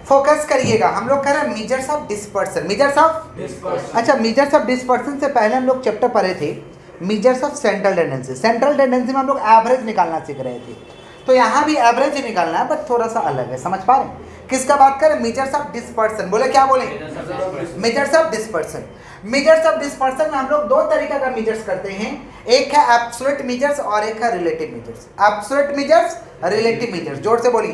Focus करिएगा, हम लोग कह रहे हैं measures of dispersion. Measures of, अच्छा मेजर्स ऑफ डिस्पर्सन से पहले हम लोग चैप्टर पढ़े थे measures of central tendency. Central tendency में हम लोग एवरेज निकालना सीख रहे थे, तो यहाँ भी एवरेज ही निकालना है बट थोड़ा सा अलग है। समझ पा रहे हैं? किसका बात करें? Measures of dispersion. बोले क्या बोले? Measures of dispersion. Measures of dispersion में हम लोग दो तरीका का मेजर्स करते हैं, एक है एब्सोल्यूट मेजर्स और एक है relative measures. Absolute measures, relative measures, जोर से बोलिए।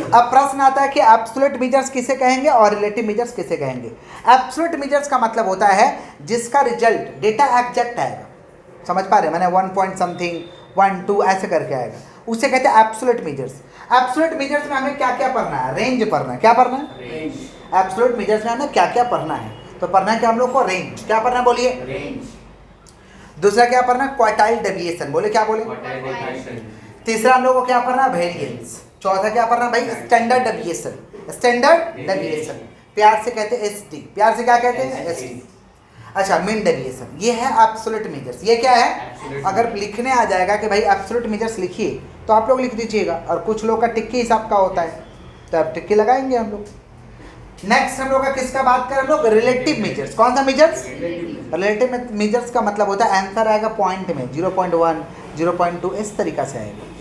अब प्रश्न आता है कि एब्सोल्यूट मेजर्स किसे कहेंगे और रिलेटिव मेजर्स किसे कहेंगे। एब्सोल्यूट मेजर्स का मतलब होता है जिसका रिजल्ट डेटा एग्जैक्ट आएगा। समझ पा रहे हैं? मैंने 1 पॉइंट समथिंग 1 2 ऐसे करके आएगा, उसे कहते हैं एब्सोल्यूट मेजर्स। एब्सोल्यूट मेजर्स में हमें क्या क्या पढ़ना है? रेंज पढ़ना है। क्या पढ़ना है? एब्सोल्यूट मेजर्स में हमें क्या क्या पढ़ना है? तो पढ़ना है कि हम लोग को रेंज। क्या पढ़ना है? बोलिए रेंज। दूसरा क्या पढ़ना है? Quartile deviation. बोले क्या बोले? तीसरा हम लोग को क्या पढ़ना है? वेरिएंस। चौथा क्या पढ़ना भाई? Standard deviation. स्टैंडर्ड डेविएशन प्यार से कहते हैं एसटी। प्यार से क्या कहते हैं? एसटी। अच्छा, मीन डेविएशन, ये है एब्सोल्यूट मेजर्स। ये क्या है? अगर लिखने आ जाएगा कि भाई एब्सोल्यूट मेजर्स लिखिए तो आप लोग लिख दीजिएगा, और कुछ लोग का टिक्की हिसाब का होता है तो आप टिक्की लगाएंगे हम लोग। नेक्स्ट हम लोग का किसका बात करें हम लोग? Relative measures. कौन सा मेजर्स? रिलेटिव मेजर्स का मतलब होता है आंसर आएगा पॉइंट में, 0.1 0.2 इस तरीका से आएगा।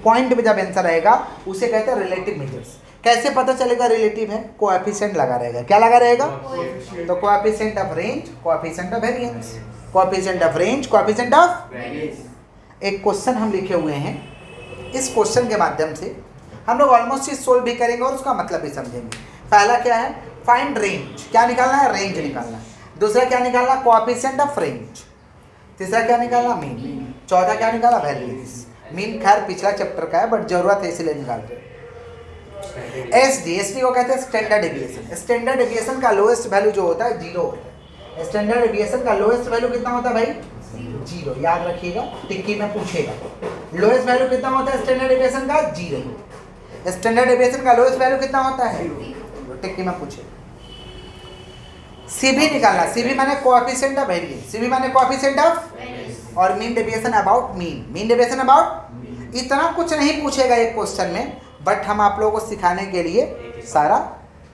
पॉइंट में जब आंसर आएगा उसे कहते हैं रिलेटिव मेजर्स। कैसे पता चलेगा रिलेटिव है? कोएफिशिएंट लगा रहेगा। क्या लगा रहेगा? तो coefficient of range, coefficient of variance, coefficient of range, coefficient of variance. एक क्वेश्चन हम लिखे हुए हैं, इस क्वेश्चन के माध्यम से हम लोग ऑलमोस्ट चीज सोल्व भी करेंगे और उसका मतलब भी समझेंगे। पहला क्या है? Find range. क्या निकालना है? रेंज निकालना है। दूसरा क्या निकालना? Coefficient of range. तीसरा क्या निकालना? मीन। चौथा क्या निकाला? वेरिएंस। मीन खैर पिछला चैप्टर का है बट जरूरत है इसलिए निकाल रहे हैं। एसडी को कहते हैं स्टैंडर्ड डेविएशन। स्टैंडर्ड डेविएशन का लोएस्ट वैल्यू जो होता है 0 होता है। स्टैंडर्ड डेविएशन का लोएस्ट वैल्यू कितना होता है भाई? 0। याद रखिएगा, टिक्की में पूछेगा लोएस्ट वैल्यू कितना होता है स्टैंडर्ड डेविएशन का? 0। स्टैंडर्ड डेविएशन का लोएस्ट वैल्यू कितना होता है? टिक्की में पूछेगा। सीबी निकालना। सीबी माने कोएफिशिएंट ऑफ वेरिएंस, सीबी माने कोएफिशिएंट ऑफ, और mean deviation about mean, mean deviation about. इतना कुछ नहीं पूछेगा एक क्वेश्चन में, बट हम आप लोगों को सिखाने के लिए सारा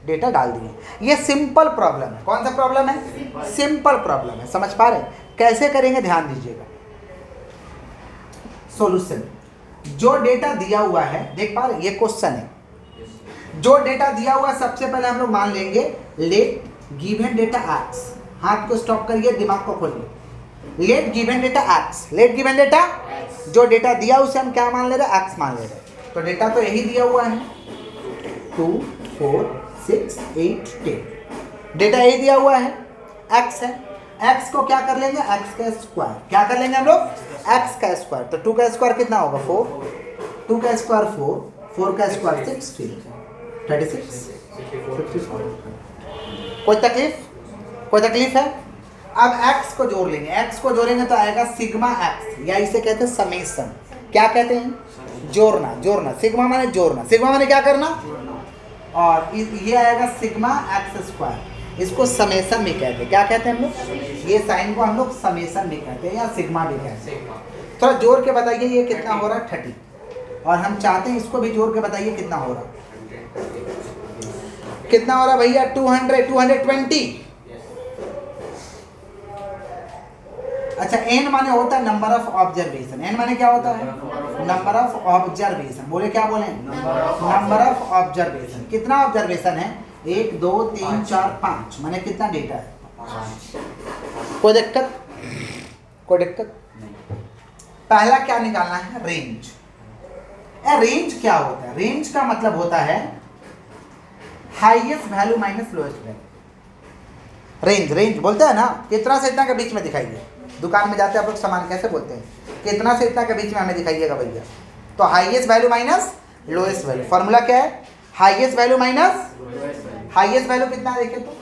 डेटा डाल दिए। ये सिंपल प्रॉब्लम है। कौन सा प्रॉब्लम है? सिंपल प्रॉब्लम है। समझ पा रहे हैं? कैसे करेंगे ध्यान दीजिएगा। सॉल्यूशन, जो डेटा दिया हुआ है, देख पा रहे? ये क्वेश्चन है, जो डेटा दिया हुआ सबसे पहले हम लोग मान लेंगे लेट गिवन डेटा एक्स। हाथ को स्टॉप करिए, दिमाग को खोलिए। Let given data X, let given data, जो डेटा दिया उसे हम क्या मान ले रहे? एक्स मान ले रहे। तो डेटा तो यही दिया हुआ है 2 4 6 8 10। डेटा यही दिया हुआ है, एक्स है। एक्स को क्या कर लेंगे? एक्स का स्क्वायर। क्या कर लेंगे हम लोग? एक्स का स्क्वायर। तो 2 का स्क्वायर कितना होगा? 4। 2 का स्क्वायर 4, 4 का स्क्वायर 6, 36 54। कोई तकलीफ? कोई तकलीफ है? अब x को जोड़ लेंगे। x को जोड़ेंगे तो आएगा सिग्मा x, या इसे कहते हैं समेशन। क्या कहते हैं? जोड़ना। जोड़ना, सिग्मा माने जोड़ना। सिग्मा माने क्या करना? और ये आएगा सिग्मा x स्क्वायर। इसको समेशन भी कहते हैं। क्या कहते हैं हम लोग? ये साइन को हम लोग समेशन भी कहते हैं या सिग्मा भी कहते हैं। थोड़ा जोड़ के बताइए ये कितना हो रहा है? 30। और हम चाहते हैं इसको भी जोड़ के बताइए कितना हो रहा है। कितना हो रहा भैया? 200 220। अच्छा, n माने होता है नंबर ऑफ ऑब्जर्वेशन। n माने क्या होता है? Number of observation. बोले क्या बोले? Number of observation. कितना ऑब्जर्वेशन है? 1 2 3 4 5, माने कितना डेटा है? 5। कोई दिक्कत? कोई दिक्कत? पहला क्या निकालना है? रेंज। रेंज क्या होता है? रेंज का मतलब होता है highest value minus lowest value. Range, range बोलते हैं ना, कितना से इतना के बीच में दिखाइए। दुकान में जाते हैं आप लोग सामान कैसे बोलते हैं? कितना से इतना के बीच में हमें दिखाइएगा भैया। तो highest value minus lowest value. Formula क्या है? Highest value minus, highest value कितना है देखें तो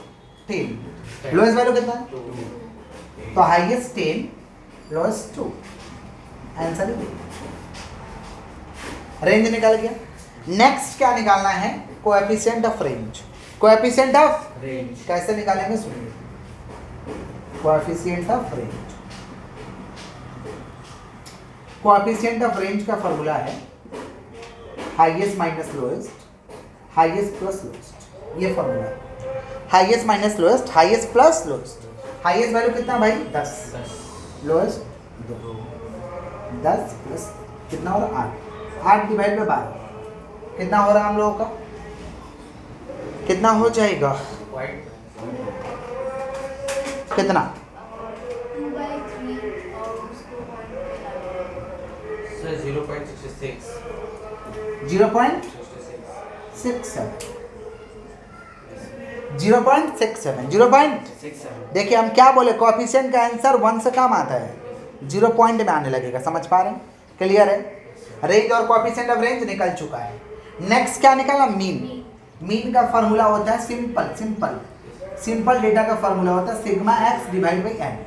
10, लोएस्ट वैल्यू कितना है? तो हाईएस्ट 10, लोएस्ट 2। आंसर ही रेंज निकल गया। नेक्स्ट क्या निकालना है? Coefficient of range. Coefficient of range कैसे निकालेंगे सुनिए। Coefficient of range, coefficient of range का फॉर्मूला है highest minus lowest, highest plus lowest, ये फॉर्मूला है। Highest minus lowest, highest plus lowest. Highest value कितना भाई 10, लोएस्ट 2, 10 प्लस कितना हो रहा 8, 8 डिवाइड बाय 12 कितना हो रहा है हम लोगों का, कितना हो जाएगा, कितना 0.67 देखिए हम क्या बोले, कोएफिशिएंट का आंसर 1 से कम आता है, 0 पॉइंट में आने लगेगा। समझ पा रहे हैं? क्लियर है? रेंज और कोएफिशिएंट ऑफ रेंज निकल चुका है। नेक्स्ट क्या निकाला, मीन। मीन का फॉर्मूला होता है सिंपल डेटा का फॉर्मूला होता है sigma X divide by N.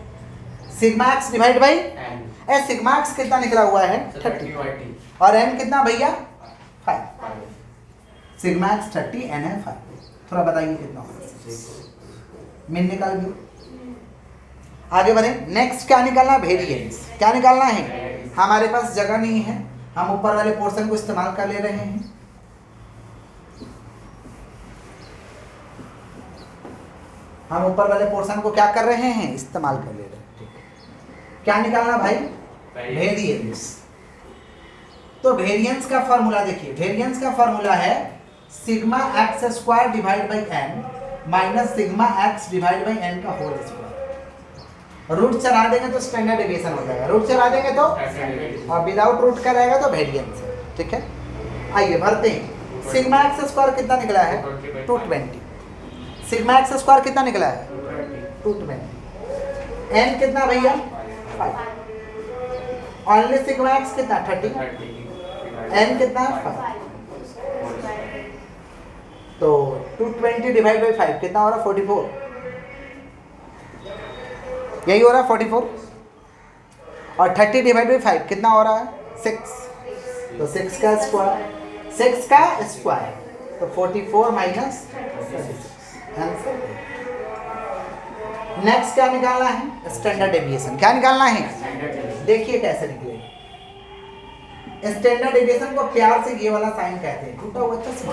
Sigma X divide by N. Sigma X कितना निकला हुआ है 30 और एन कितना भैया 5। सिग्मा एक्स 30, एन है 5। थोड़ा बताइए कितना होगा, मीन निकाल गया। आगे बढ़े, नेक्स्ट क्या निकालना, वेरिएंस। क्या निकालना है, हमारे पास जगह नहीं है, हम ऊपर वाले पोर्शन को इस्तेमाल कर ले रहे हैं। हम ऊपर वाले पोर्शन को क्या कर रहे हैं, इस्तेमाल कर ले रहे हैं। ठीक है, क्या निकालना भाई, वेरिएंस। तो वेरिएंस का फॉर्मूला देखिए, वेरिएंस का फॉर्मूला है sigma X square divide by N minus sigma X divide by N का होल स्क्वायर। रूट चढ़ा देंगे तो स्टैंडर्ड डेविएशन हो जाएगा, रूट चढ़ा देंगे तो, और विदाउट रूट का रहेगा तो वेरिएंस है। ठीक है, आइए भरते हैं। सिग्मा एक्स स्क्वायर कितना निकला है 220। सिग्मा एक्स स्क्वायर कितना निकला है 220। एन कितना भैया 5। ओनली सिग्मा एक्स कितना 30, एन कितना 5। तो 220 डिवाइड बाई 5 कितना हो रहा है 44। यही हो रहा है 44। और 30 डिवाइड बाई 5 कितना हो रहा है 6। तो 6 का स्क्वायर तो 44 माइनस 36 आंसर। नेक्स्ट क्या निकालना है, स्टैंडर्ड डेविएशन। क्या निकालना है, देखिए कैसे निकलेगा। स्टैंडर्ड डेविएशन को प्यार से ये वाला साइन कहते हैं, टूटा हुआ चश्मा।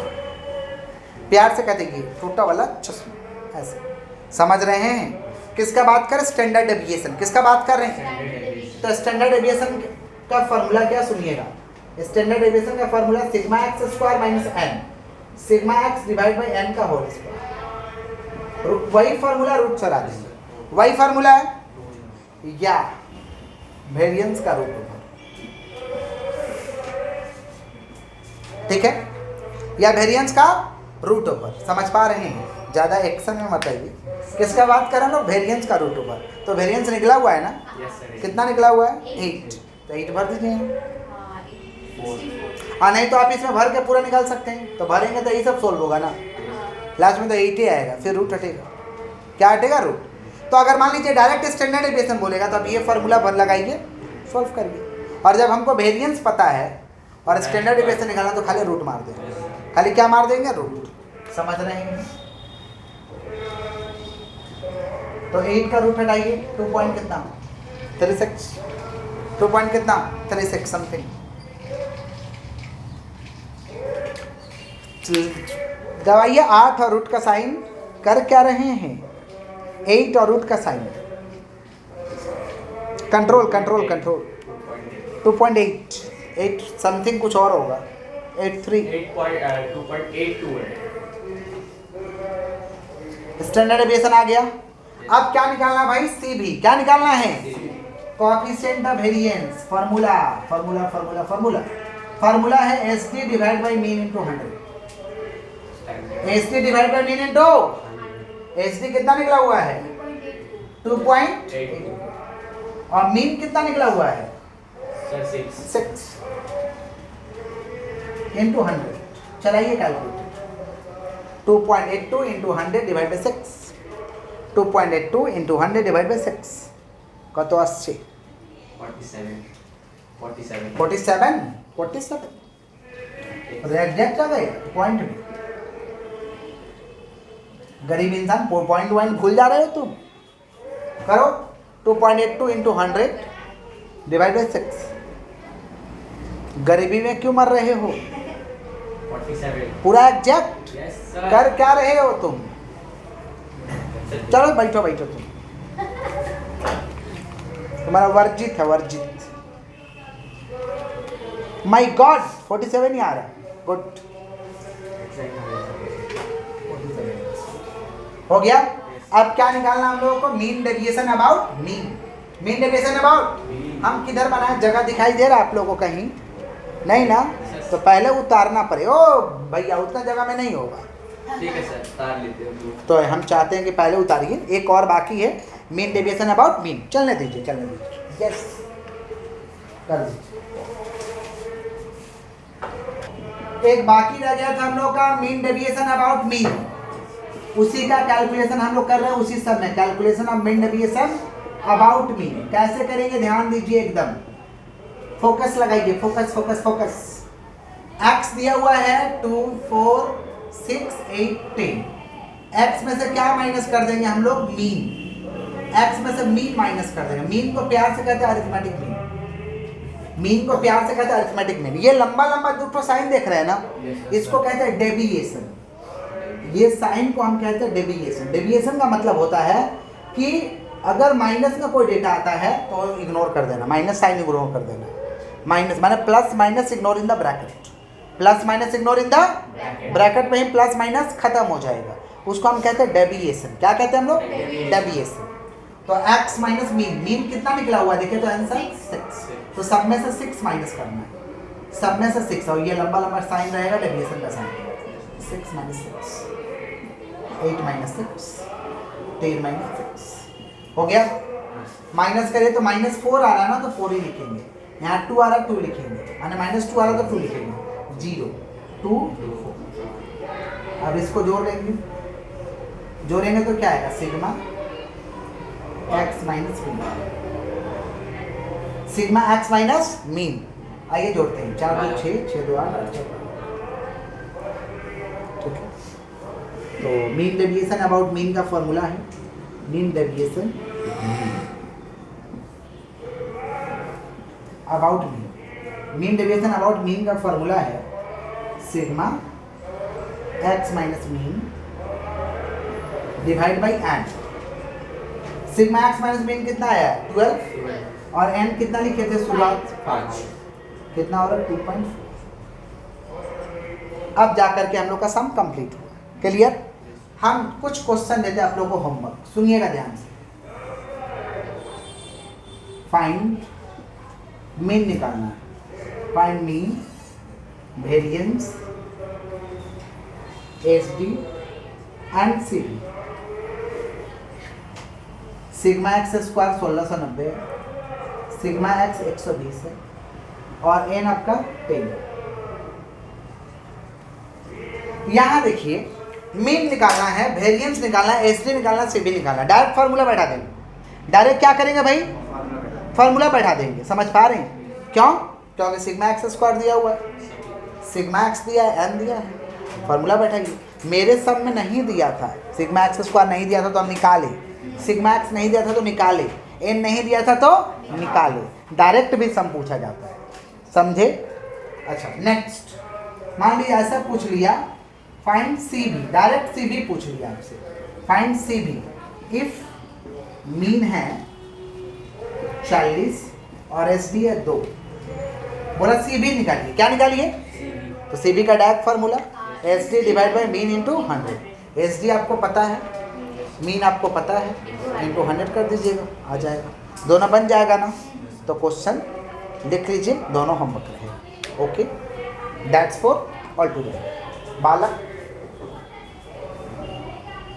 प्यार से कहते हैं टूटा वाला चश्मा, ऐसे समझ रहे हैं। किसका बात करें, स्टैंडर्ड डेविएशन। किसका बात कर रहे हैं, तो स्टैंडर्ड डेविएशन का फॉर्मूला क्या सुनिएगा। स्टैंडर्ड डेविएशन का formula sigma X square minus N, sigma X divide by N का होल स्क्वायर। वही फॉर्मूला रूट चला देंगे, वही फॉर्मूला है, या वेरिएंस का रूट ओवर। ठीक है, या वेरिएंस का रूट ओवर। समझ पा रहे हैं, ज़्यादा एक्शन में मत आइए। किसका बात कर रहे हैं लोग, वेरिएंस का रूट ओवर। तो वेरिएंस निकला हुआ है ना, कितना निकला हुआ है 8। तो 8 भर दीजिए, हाँ नहीं तो आप इसमें भर के पूरा निकाल सकते हैं। तो भरेंगे तो यही सब सोल्व होगा ना, लास्ट में तो 8 ही आएगा, फिर रूट हटेगा। क्या हटेगा, रूट। तो अगर मान लीजिए डायरेक्ट स्टैंडर्ड डेविएशन बोलेगा तो अब ये फॉर्मूला भर लगाइए, सोल्व करिए। और जब हमको वेरिएंस पता है और स्टैंडर्ड डेविएशन निकालना तो खाली रूट मार देंगे। खाली क्या मार देंगे, रूट। समझ रहे हैं। तो 8 का रूट हटाइए, 2 पॉइंट कितना 36, 2 पॉइंट कितना 36 समथिंग। दवाइए 8 और रूट का साइन कर क्या रहे हैं, 8 और रूट का sign. Control control control 2.8 something कुछ और होगा, 2.82 है। स्टैंडर्ड डेविएशन आ गया। अब क्या निकालना भाई, सी भी। क्या निकालना है, coefficient of variance. Formula formula formula formula formula है SD divide by mean into 100। SD divide by mean into, SD कितना निकला हुआ है 2.8 और मीन कितना निकला हुआ है 6 इनटू 100। चलाइए calculator, 2.82 into 100 divide by 6। 2.82 into 100 divide by 6 कत আসছে 47 एग्जैक्ट आ गए पॉइंट में। गरीब इंसान पॉइंट वाइन भूल जा रहे हो तुम। करो 2.82 इंटू 100 डिवाइड बाई 6। गरीबी में क्यों मर रहे हो, 47। पूरा एग्जैक्ट यस सर। कर क्या रहे हो तुम? चलो बैठो बैठो तुम, तुम्हारा वर्जित है वर्जित। माय गॉड 47 ही आ रहा है। गुड, हो गया। अब क्या निकालना हम लोगों को? Mean deviation about mean. Mean deviation about हम किधर बनाए? जगह दिखाई दे रहा है आप लोगों को कहीं? नहीं ना, तो पहले उतारना पड़ेगा। ओ भैया उतना जगह में नहीं होगा। ठीक है सर, उतार लेते हैं। तो हम चाहते हैं कि पहले उतारिए। एक और बाकी है, मीन डेविएशन अबाउट मीन। चलने दीजिए चलने दीजिए। यस कर दीजिए। एक बाकी रह गया था हम लोग का मीन डेविएशन अबाउट मीन। उसी का कैलकुलेशन हम लोग कर रहे हैं उसी समय। Calculation of mean deviation about mean कैसे करेंगे? ध्यान दीजिए, एकदम फोकस लगाइए। Focus focus focus. एक्स दिया हुआ है 2 4 6 8 10। एक्स में से क्या माइनस कर देंगे हम लोग? मीन। एक्स में से मीन माइनस कर देंगे। मीन को प्यार से कहते हैं अरिथमेटिक मीन। मीन को प्यार से कहते हैं अरिथमेटिक मीन। ये लंबा लंबा दो साइन देख रहे हैं ना, इसको कहते हैं डेविएशन। ये साइन को हम कहते हैं डेविएशन। डेविएशन का मतलब होता है कि अगर माइनस में कोई डेटा आता है तो इग्नोर कर देना, माइनस साइन इग्नोर कर देना। माइनस माने plus minus ignore in the bracket. Plus minus ignore in the bracket में ही प्लस माइनस खत्म हो जाएगा। उसको हम कहते हैं डेविएशन। क्या कहते हैं हम लोग? डेविएशन। तो x माइनस मीन। मीन कितना निकला हुआ देखिए तो आंसर 6। तो सब में से 6 माइनस करना है। सब में से 6 और ये लंबा लंबा साइन रहेगा डेविएशन का साइन। 6 माइनस 6 8 माइनस 6 10 माइनस 6 हो गया। माइनस करें तो -4 आ रहा है ना, तो 4 ही लिखेंगे। यहाँ 2 आ रहा है 2 लिखेंगे, माने -2 आ रहा है तो 2 लिखेंगे। 0 2 4। अब इसको जोड़ लेंगे। जोड़ेंगे तो क्या आएगा? Sigma x minus mean. Sigma x minus mean. आइए जोड़ते हैं। 4 2 6 6 2 8 8 4। ठीक है, तो मीन डेविएशन अबाउट मीन का फॉर्मूला है mean deviation about mean. Mean deviation about mean का फॉर्मूला है sigma x minus mean divide by n। Sigma x minus mean कितना आया? 12 और n कितना लिखे थे शुरुआत? 5। कितना हो रहा है? 2.4। अब जाकर के हम लोग का सम कंप्लीट हुआ। क्लियर? हम कुछ क्वेश्चन देते हैं आप लोगों को होमवर्क, सुनिएगा ध्यान से। फाइंड मीन निकालना है। Find mean, variance, SD and CD. Sigma X square 1690, sigma x 120 है और एन आपका 10। यहाँ देखिए मीन निकालना है, वेरिएंस निकालना है, एसडी निकालना है, सीबी निकालना है। डायरेक्ट फार्मूला बैठा देंगे। डायरेक्ट क्या करेंगे भाई? फार्मूला बैठा देंगे। समझ पा रहे हैं? क्यों? क्योंकि सिग्मा एक्स स्क्वायर दिया हुआ है, सिग्मा एक्स दिया है, एन दिया है, फार्मूला बैठाइए। मेरे सब में नहीं दिया था, सिग्मा एक्स स्क्वायर नहीं दिया था तो हम निकाले, सिग्मा एक्स नहीं दिया था तो निकाले, एन नहीं दिया था तो निकाले। डायरेक्ट भी सम पूछा जाता है, समझे? अच्छा नेक्स्ट, मान लीजिए ऐसा पूछ लिया, find C B. Direct C B पूछ लिया आपसे। Find C B if mean है 40 और एस डी है 2। बोला सी बी निकालिए। क्या निकालिए? तो सी बी का direct formula S D divide by mean into 100। S D आपको पता है, मीन आपको पता है, इंटू 100 कर दीजिएगा, आ जाएगा। दोनों बन जाएगा ना? तो क्वेश्चन लिख लीजिए, दोनों होमवर्क रहेगा। Okay, that's for all together. बालक